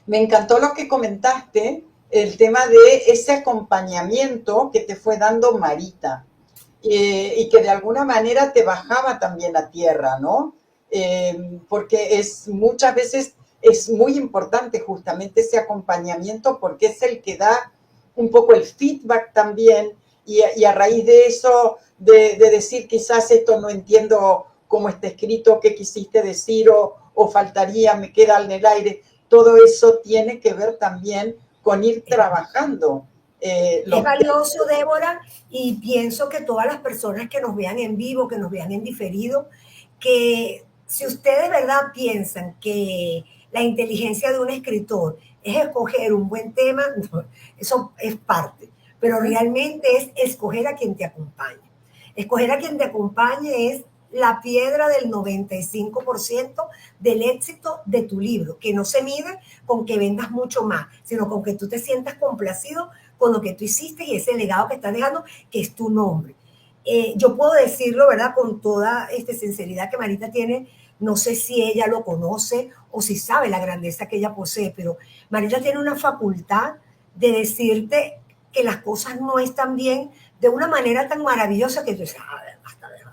Me encantó lo que comentaste, el tema de ese acompañamiento que te fue dando Marita y que de alguna manera te bajaba también a tierra, ¿no? Porque muchas veces es muy importante justamente ese acompañamiento porque es el que da un poco el feedback también y a raíz de eso, de decir quizás esto no entiendo cómo está escrito, qué quisiste decir o faltaría, me queda en el aire. Todo eso tiene que ver también con ir trabajando. Es valioso, Débora, y pienso que todas las personas que nos vean en vivo, que nos vean en diferido, que si ustedes, ¿verdad?, piensan que la inteligencia de un escritor es escoger un buen tema, no, eso es parte, pero realmente es escoger a quien te acompañe. Escoger a quien te acompañe es la piedra del 95% del éxito de tu libro, que no se mide con que vendas mucho más, sino con que tú te sientas complacido con lo que tú hiciste y ese legado que estás dejando, que es tu nombre. Yo puedo decirlo, ¿verdad? Con toda sinceridad que Marita tiene, no sé si ella lo conoce o si sabe la grandeza que ella posee, pero Marita tiene una facultad de decirte que las cosas no están bien de una manera tan maravillosa que tú dices, basta, ¿verdad?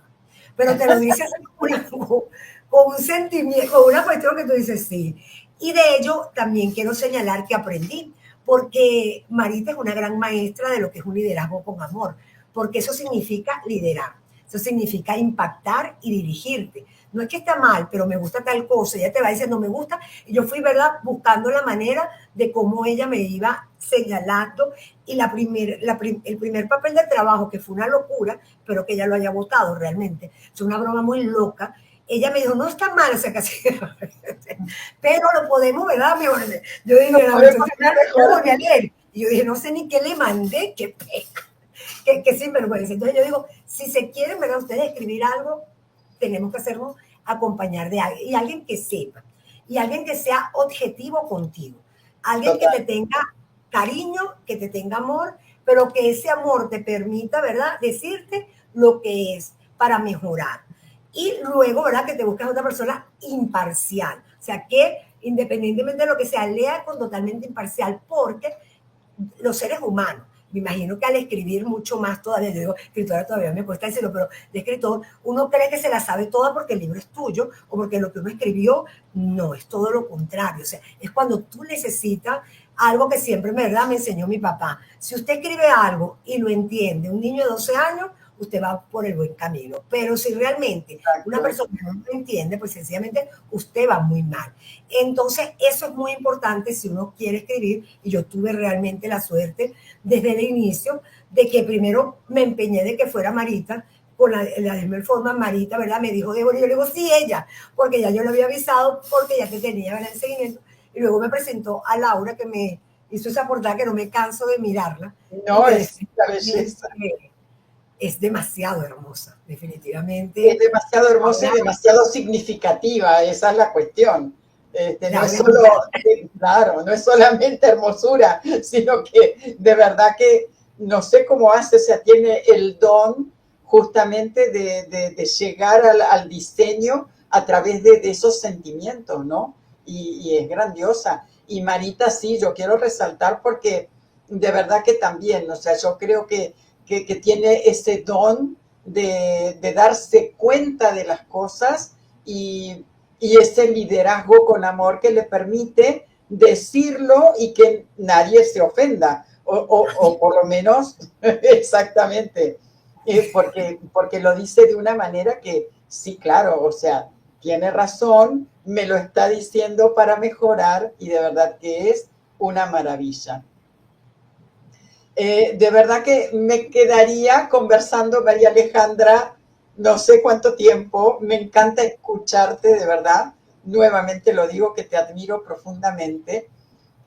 Pero te lo dices con un sentimiento, con una cuestión que tú dices, sí. Y de ello también quiero señalar que aprendí, porque Marita es una gran maestra de lo que es un liderazgo con amor, porque eso significa liderar, eso significa impactar y dirigirte. No es que está mal, pero me gusta tal cosa, ella te va diciendo me gusta, y yo fui, ¿verdad?, buscando la manera de cómo ella me iba señalando, y el primer papel de trabajo, que fue una locura, pero que ella lo haya votado realmente, es una broma muy loca, ella me dijo, no está mal, o sea, casi, pero lo podemos, ¿verdad? Yo dije, yo volví a leer, y yo dije, no sé ni qué le mandé, qué pena, qué sinvergüenza. Entonces yo digo, si se quieren, ¿verdad?, ustedes escribir algo, tenemos que hacernos acompañar de alguien, y alguien que sepa, y alguien que sea objetivo contigo, alguien Total. Que te tenga cariño, que te tenga amor, pero que ese amor te permita, ¿verdad?, decirte lo que es para mejorar. Y luego, ¿verdad?, que te busques a otra persona imparcial, o sea, que independientemente de lo que sea, lea con totalmente imparcial, porque los seres humanos, me imagino que al escribir mucho más todavía, yo digo, escritora todavía me cuesta decirlo, pero de escritor, uno cree que se la sabe toda porque el libro es tuyo o porque lo que uno escribió, no, es todo lo contrario, o sea, es cuando tú necesitas algo que siempre, ¿verdad?, me enseñó mi papá. Si usted escribe algo y lo entiende, un niño de 12 años, usted va por el buen camino. Pero si realmente una persona no lo entiende, pues sencillamente usted va muy mal. Entonces, eso es muy importante si uno quiere escribir, y yo tuve realmente la suerte desde el inicio de que primero me empeñé de que fuera Marita, con la misma forma Marita, ¿verdad?, me dijo, Débora, y yo le digo, sí, ella, porque ya yo le había avisado, porque ya te tenía, ¿verdad?, el seguimiento, y luego me presentó a Laura, que me hizo esa portada que no me canso de mirarla. No, es la belleza. Es demasiado hermosa, definitivamente. Es demasiado hermosa y demasiado significativa, esa es la cuestión. No es solo, claro, no es solamente hermosura, sino que de verdad que no sé cómo hace, o sea, tiene el don justamente de llegar al diseño a través de esos sentimientos, ¿no? Y es grandiosa. Y Marita, sí, yo quiero resaltar porque de verdad que también, o sea, yo creo que tiene ese don de darse cuenta de las cosas y ese liderazgo con amor que le permite decirlo y que nadie se ofenda, o por lo menos, exactamente, porque lo dice de una manera que, sí, claro, o sea, tiene razón, me lo está diciendo para mejorar y de verdad que es una maravilla. De verdad que me quedaría conversando, María Alejandra, no sé cuánto tiempo. Me encanta escucharte, de verdad. Nuevamente lo digo, que te admiro profundamente.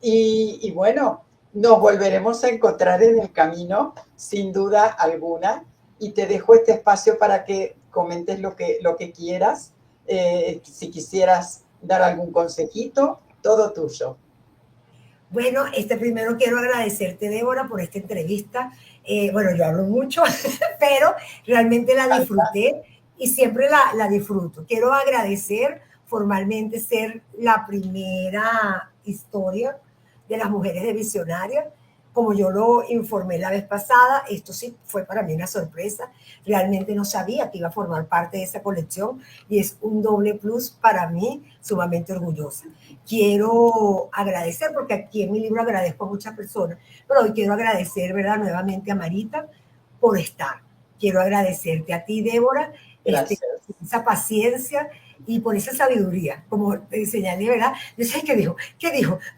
Y bueno, nos volveremos a encontrar en el camino, sin duda alguna. Y te dejo este espacio para que comentes lo que quieras. Si quisieras dar algún consejito, todo tuyo. Bueno, primero quiero agradecerte, Débora, por esta entrevista. Bueno, yo hablo mucho, pero realmente la disfruté y siempre la disfruto. Quiero agradecer formalmente ser la primera historia de las mujeres de Visionaria. Como yo lo informé la vez pasada, esto sí fue para mí una sorpresa. Realmente no sabía que iba a formar parte de esa colección y es un doble plus para mí, sumamente orgullosa. Quiero agradecer, porque aquí en mi libro agradezco a muchas personas, pero hoy quiero agradecer, ¿verdad?, nuevamente a Marita por estar. Quiero agradecerte a ti, Débora, esa paciencia y por esa sabiduría, como te señalé, ¿verdad? Yo sé qué dijo,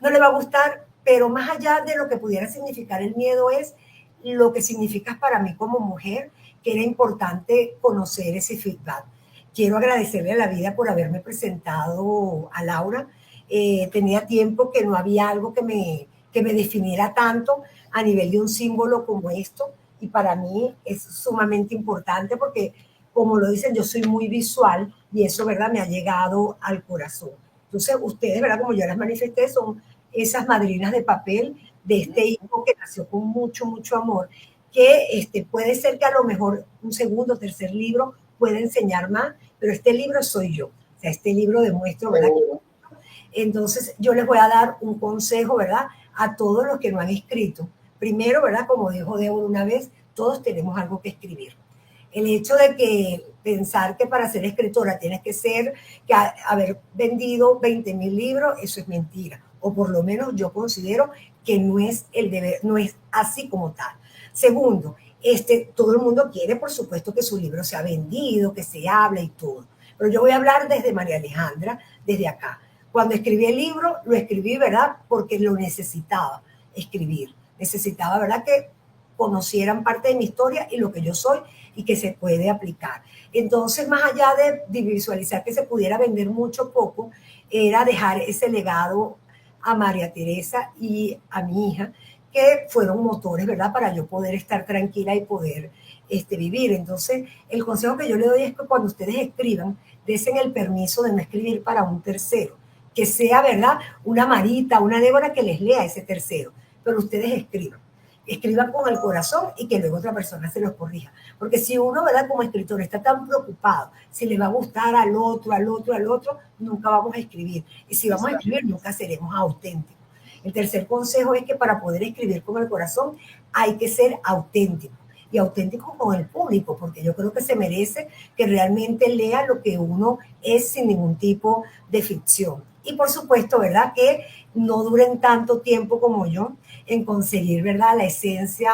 no le va a gustar, pero más allá de lo que pudiera significar el miedo es lo que significas para mí como mujer, que era importante conocer ese feedback. Quiero agradecerle a la vida por haberme presentado a Laura. tenía tiempo que no había algo que me definiera tanto a nivel de un símbolo como esto, y para mí es sumamente importante porque, como lo dicen, yo soy muy visual y eso, ¿verdad?, me ha llegado al corazón. Entonces, ustedes, ¿verdad?, como yo les manifesté, son esas madrinas de papel de este hijo que nació con mucho, mucho amor, que puede ser que a lo mejor un segundo o tercer libro pueda enseñar más, pero este libro soy yo. O sea, este libro demuestro, ¿verdad? Entonces, yo les voy a dar un consejo, ¿verdad?, a todos los que no han escrito. Primero, ¿verdad?, como dijo Débora una vez, todos tenemos algo que escribir. El hecho de que pensar que para ser escritora tienes que ser, que haber vendido 20,000 libros, eso es mentira. O por lo menos yo considero que no es el deber, no es así como tal. Segundo, todo el mundo quiere, por supuesto, que su libro sea vendido, que se hable y todo. Pero yo voy a hablar desde María Alejandra, desde acá. Cuando escribí el libro, lo escribí, ¿verdad?, porque lo necesitaba escribir. Necesitaba, ¿verdad?, que conocieran parte de mi historia y lo que yo soy y que se puede aplicar. Entonces, más allá de visualizar que se pudiera vender mucho o poco, era dejar ese legado a María Teresa y a mi hija, que fueron motores, ¿verdad?, para yo poder estar tranquila y poder vivir. Entonces, el consejo que yo le doy es que cuando ustedes escriban, desen el permiso de no escribir para un tercero, que sea, ¿verdad?, una Marita, una Débora que les lea ese tercero, pero ustedes escriban con el corazón y que luego otra persona se los corrija. Porque si uno, ¿verdad?, como escritor está tan preocupado si le va a gustar al otro, al otro, al otro, nunca vamos a escribir. Y si vamos a escribir, nunca seremos auténticos. El tercer consejo es que para poder escribir con el corazón hay que ser auténtico. Y auténtico con el público, porque yo creo que se merece que realmente lea lo que uno es sin ningún tipo de ficción. Y por supuesto, ¿verdad?, que no duren tanto tiempo como yo en conseguir, ¿verdad?, la esencia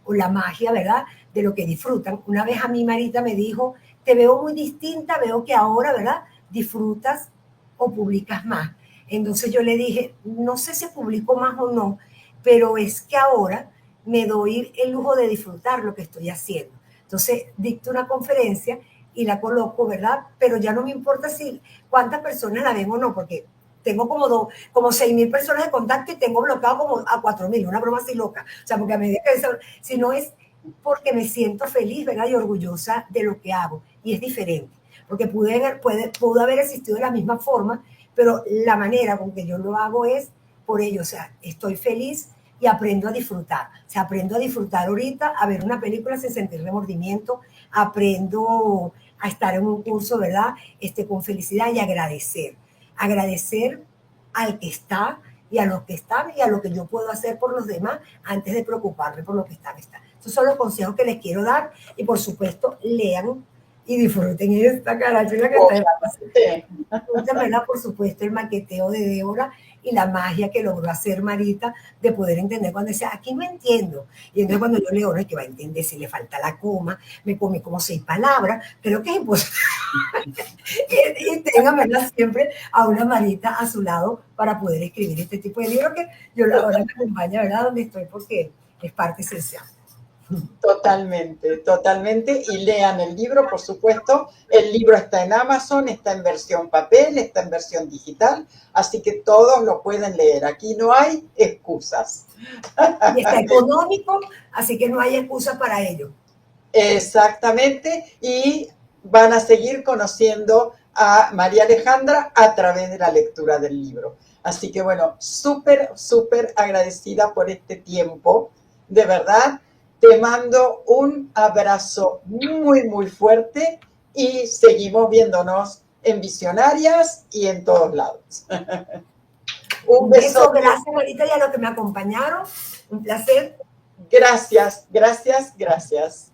o la magia, ¿verdad?, de lo que disfrutan. Una vez a mí Marita me dijo, te veo muy distinta, veo que ahora, ¿verdad?, disfrutas o publicas más. Entonces yo le dije, no sé si publico más o no, pero es que ahora me doy el lujo de disfrutar lo que estoy haciendo. Entonces dicto una conferencia y la coloco, ¿verdad? Pero ya no me importa si cuántas personas la ven o no, porque tengo como 6,000 personas de contacto y tengo bloqueado como a 4,000, una broma así loca. O sea, porque a medida que eso, si no es porque me siento feliz, ¿verdad?, y orgullosa de lo que hago. Y es diferente, porque pudo haber existido de la misma forma, pero la manera con que yo lo hago es por ello. O sea, estoy feliz y aprendo a disfrutar. O sea, aprendo a disfrutar ahorita, a ver una película sin sentir remordimiento, aprendo a estar en un curso, ¿verdad?, con felicidad y agradecer. Agradecer al que está y a los que están y a lo que yo puedo hacer por los demás antes de preocuparme por lo que están. Esos son los consejos que les quiero dar y por supuesto lean y disfruten esta carátula que está. Disfruten, ¿verdad?, por supuesto, el maqueteo de Débora y la magia que logró hacer Marita de poder entender cuando decía, aquí no entiendo. Y entonces cuando yo leo, no es que va a entender si le falta la coma, me comí como 6 palabras, creo que es imposible. y tengan, ¿verdad?, siempre a una Marita a su lado para poder escribir este tipo de libros que yo ahora me acompaña, ¿verdad?, donde estoy porque es parte esencial. Totalmente, totalmente. Y lean el libro, por supuesto. El libro está en Amazon, está en versión papel, está en versión digital, así que todos lo pueden leer. Aquí no hay excusas. Y está económico, así que no hay excusa para ello. Exactamente. Y van a seguir conociendo a María Alejandra a través de la lectura del libro. Así que bueno, súper, súper agradecida por este tiempo. De verdad. Te mando un abrazo muy, muy fuerte y seguimos viéndonos en Visionarias y en todos lados. Un beso, gracias, Marita, y a los que me acompañaron. Un placer. Gracias, gracias, gracias.